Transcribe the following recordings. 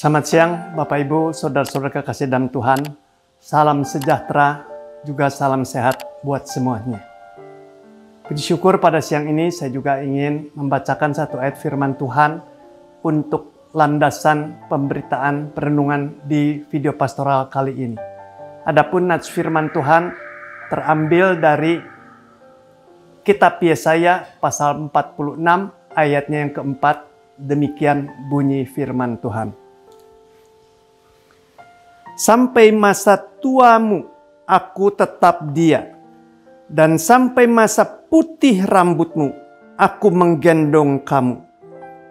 Selamat siang Bapak Ibu, Saudara-saudara kekasih dalam Tuhan. Salam sejahtera, juga salam sehat buat semuanya. Puji syukur pada siang ini saya juga ingin membacakan satu ayat firman Tuhan untuk landasan pemberitaan perenungan di video pastoral kali ini. Adapun nats firman Tuhan terambil dari kitab Yesaya pasal 46 ayatnya yang keempat. Demikian bunyi firman Tuhan. Sampai masa tuamu aku tetap dia, dan sampai masa putih rambutmu aku menggendong kamu.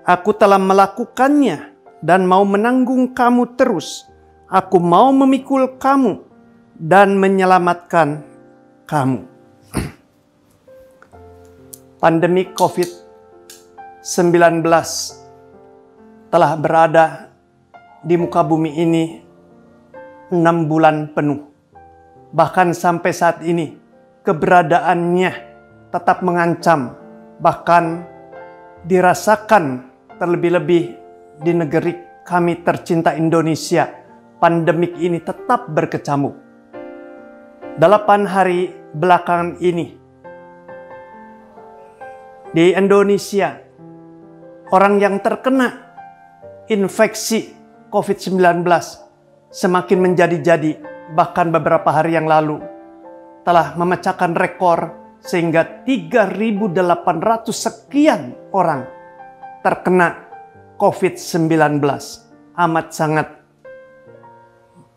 Aku telah melakukannya dan mau menanggung kamu terus. Aku mau memikul kamu dan menyelamatkan kamu. Pandemi COVID-19 telah berada di muka bumi ini 6 bulan penuh. Bahkan sampai saat ini keberadaannya tetap mengancam, bahkan dirasakan terlebih-lebih di negeri kami tercinta Indonesia. Pandemik ini tetap berkecamuk. 8 hari belakangan ini di Indonesia, orang yang terkena infeksi COVID-19 semakin menjadi-jadi, bahkan beberapa hari yang lalu telah memecahkan rekor sehingga 3.800 sekian orang terkena COVID-19. Amat sangat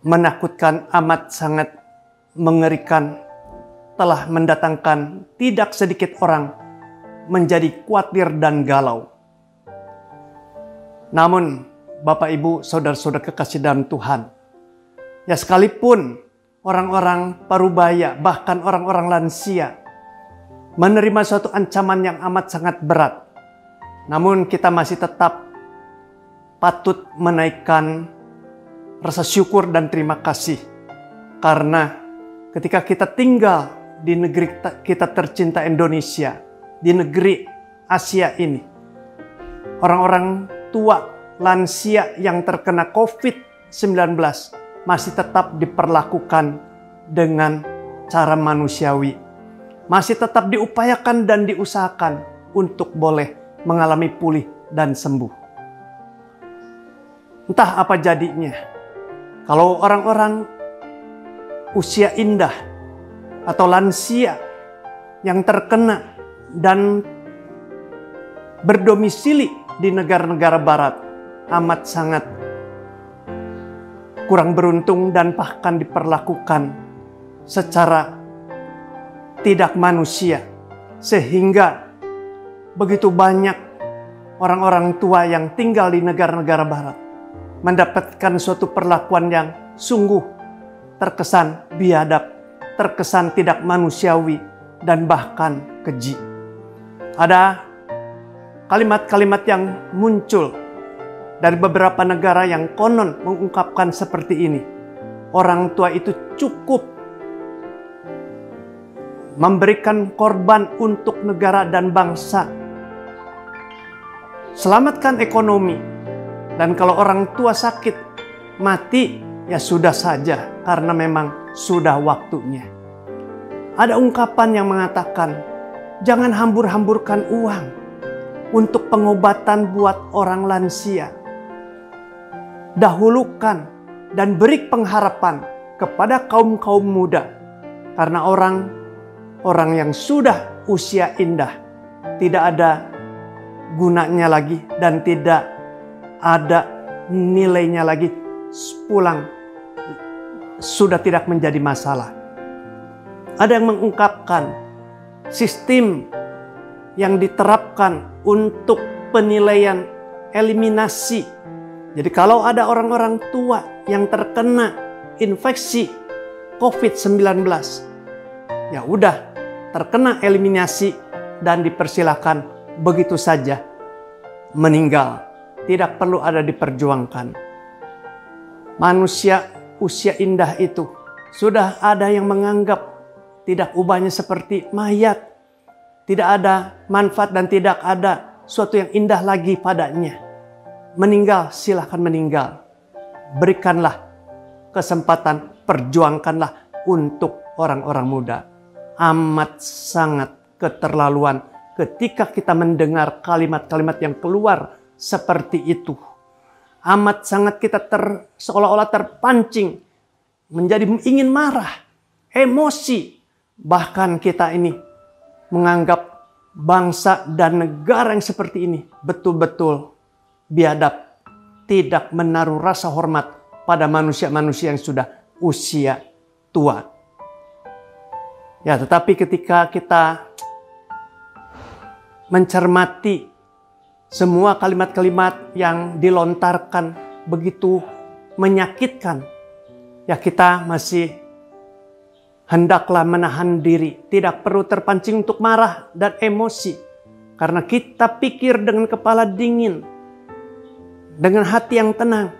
menakutkan, amat sangat mengerikan, telah mendatangkan tidak sedikit orang menjadi khawatir dan galau. Namun Bapak Ibu, Saudara-saudara kekasih dalam Tuhan, ya sekalipun orang-orang parubaya, bahkan orang-orang lansia menerima suatu ancaman yang amat sangat berat, namun kita masih tetap patut menaikkan rasa syukur dan terima kasih. Karena ketika kita tinggal di negeri kita tercinta Indonesia, di negeri Asia ini, orang-orang tua, lansia yang terkena COVID-19 masih tetap diperlakukan dengan cara manusiawi. Masih tetap diupayakan dan diusahakan untuk boleh mengalami pulih dan sembuh. Entah apa jadinya, kalau orang-orang usia indah atau lansia yang terkena dan berdomisili di negara-negara barat, amat sangat kurang beruntung dan bahkan diperlakukan secara tidak manusia. Sehingga begitu banyak orang-orang tua yang tinggal di negara-negara barat mendapatkan suatu perlakuan yang sungguh terkesan biadab, terkesan tidak manusiawi, dan bahkan keji. Ada kalimat-kalimat yang muncul dari beberapa negara yang konon mengungkapkan seperti ini. Orang tua itu cukup memberikan korban untuk negara dan bangsa. Selamatkan ekonomi. Dan kalau orang tua sakit, mati, ya sudah saja, karena memang sudah waktunya. Ada ungkapan yang mengatakan, jangan hambur-hamburkan uang untuk pengobatan buat orang lansia. Dahulukan dan beri pengharapan kepada kaum-kaum muda. Karena orang yang sudah usia indah tidak ada gunanya lagi dan tidak ada nilainya lagi. Pulang sudah tidak menjadi masalah. Ada yang mengungkapkan sistem yang diterapkan untuk penilaian eliminasi. Jadi kalau ada orang-orang tua yang terkena infeksi COVID-19, ya udah terkena eliminasi dan dipersilakan begitu saja meninggal. Tidak perlu ada diperjuangkan. Manusia usia indah itu sudah ada yang menganggap tidak ubahnya seperti mayat. Tidak ada manfaat dan tidak ada suatu yang indah lagi padanya. Meninggal, silahkan meninggal. berikanlah kesempatan, perjuangkanlah untuk orang-orang muda. Amat sangat keterlaluan ketika kita mendengar kalimat-kalimat yang keluar seperti itu. Amat sangat kita seolah-olah terpancing menjadi ingin marah, emosi. Bahkan kita ini menganggap bangsa dan negara yang seperti ini betul-betul biadab, tidak menaruh rasa hormat pada manusia-manusia yang sudah usia tua. Ya, tetapi ketika kita mencermati semua kalimat-kalimat yang dilontarkan begitu menyakitkan, ya kita masih hendaklah menahan diri, tidak perlu terpancing untuk marah dan emosi. Karena kita pikir dengan kepala dingin, dengan hati yang tenang.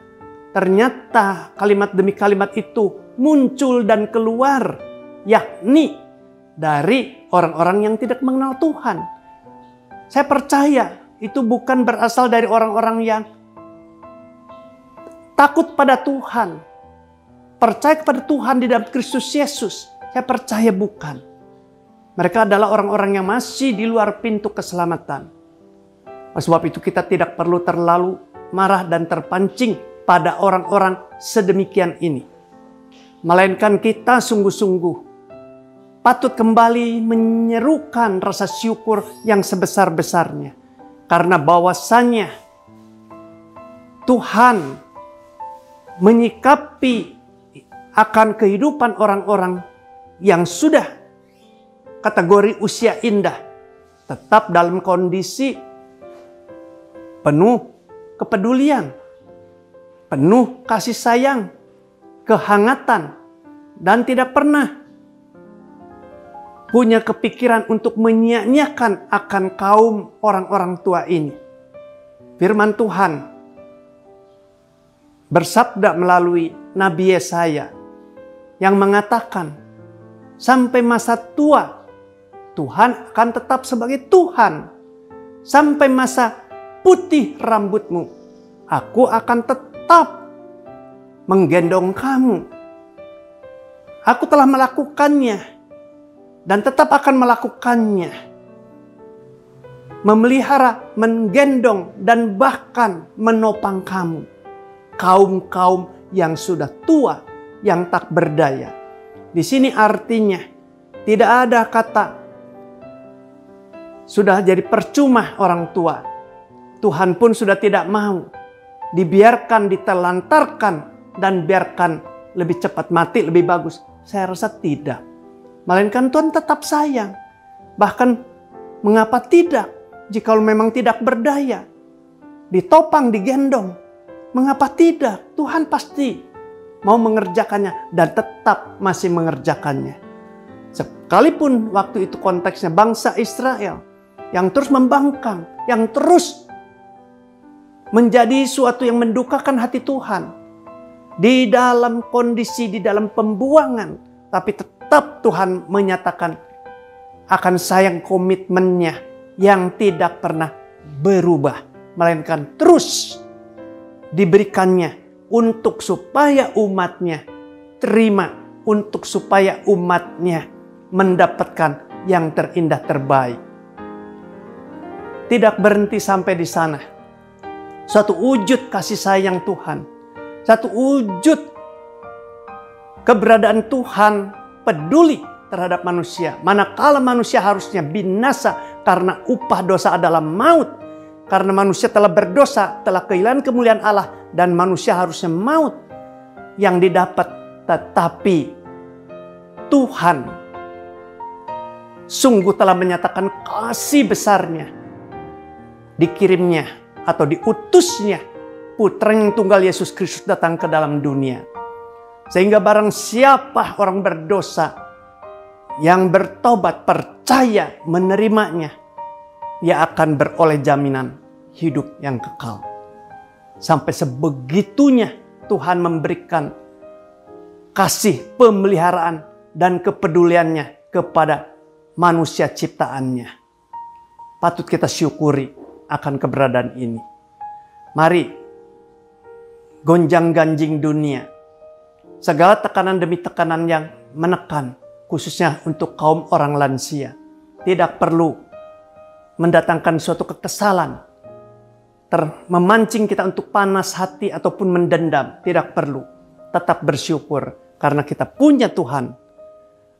Ternyata kalimat demi kalimat itu muncul dan keluar, yakni dari orang-orang yang tidak mengenal Tuhan. Saya percaya itu bukan berasal dari orang-orang yang takut pada Tuhan, percaya kepada Tuhan di dalam Kristus Yesus. Saya percaya bukan. Mereka adalah orang-orang yang masih di luar pintu keselamatan. Sebab itu kita tidak perlu terlalu marah dan terpancing pada orang-orang sedemikian ini. Melainkan kita sungguh-sungguh patut kembali menyerukan rasa syukur yang sebesar-besarnya. Karena bahwasannya Tuhan menyikapi akan kehidupan orang-orang yang sudah kategori usia indah, tetap dalam kondisi penuh kepedulian, penuh kasih sayang, kehangatan, dan tidak pernah punya kepikiran untuk menyia-nyiakan akan kaum orang-orang tua ini. Firman Tuhan bersabda melalui Nabi Yesaya yang mengatakan, sampai masa tua, Tuhan akan tetap sebagai Tuhan. Sampai masa putih rambutmu, aku akan tetap menggendong kamu. Aku telah melakukannya dan tetap akan melakukannya. Memelihara, menggendong, dan bahkan menopang kamu. Kaum-kaum yang sudah tua, yang tak berdaya. Di sini artinya tidak ada kata sudah jadi percuma orang tua. Tuhan pun sudah tidak mau dibiarkan, ditelantarkan, dan biarkan lebih cepat mati lebih bagus. Saya rasa tidak. Melainkan Tuhan tetap sayang. Bahkan mengapa tidak? Jika memang tidak berdaya, ditopang, digendong, mengapa tidak? Tuhan pasti mau mengerjakannya dan tetap masih mengerjakannya. Sekalipun waktu itu konteksnya bangsa Israel yang terus membangkang, yang terus menjadi suatu yang mendukakan hati Tuhan. Di dalam kondisi, di dalam pembuangan, tapi tetap Tuhan menyatakan akan sayang komitmennya yang tidak pernah berubah, melainkan terus diberikannya untuk supaya umatnya terima, untuk supaya umatnya mendapatkan yang terindah terbaik. Tidak berhenti sampai di sana. Suatu wujud kasih sayang Tuhan, satu wujud keberadaan Tuhan peduli terhadap manusia. Manakala manusia harusnya binasa karena upah dosa adalah maut. Karena manusia telah berdosa, telah kehilangan kemuliaan Allah, dan manusia harusnya maut yang didapat. Tetapi Tuhan sungguh telah menyatakan kasih besarnya. Dikirimnya atau diutusnya Putra yang tunggal Yesus Kristus datang ke dalam dunia. Sehingga barang siapa orang berdosa yang bertobat, percaya, menerimanya, ia akan beroleh jaminan hidup yang kekal. Sampai sebegitunya Tuhan memberikan kasih, pemeliharaan, dan kepeduliannya kepada manusia ciptaannya. Patut kita syukuri akan keberadaan ini. Mari gonjang-ganjing dunia, segala tekanan demi tekanan yang menekan, khususnya untuk kaum orang lansia, tidak perlu mendatangkan suatu kekesalan, memancing kita untuk panas hati ataupun mendendam. Tidak perlu. Tetap bersyukur karena kita punya Tuhan.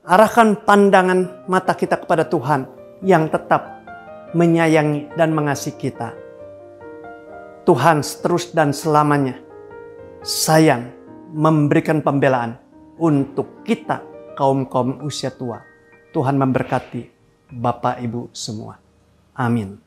Arahkan pandangan mata kita kepada Tuhan yang tetap menyayangi dan mengasihi kita. Tuhan seterus dan selamanya sayang memberikan pembelaan untuk kita kaum-kaum usia tua. Tuhan memberkati Bapak Ibu semua. Amin.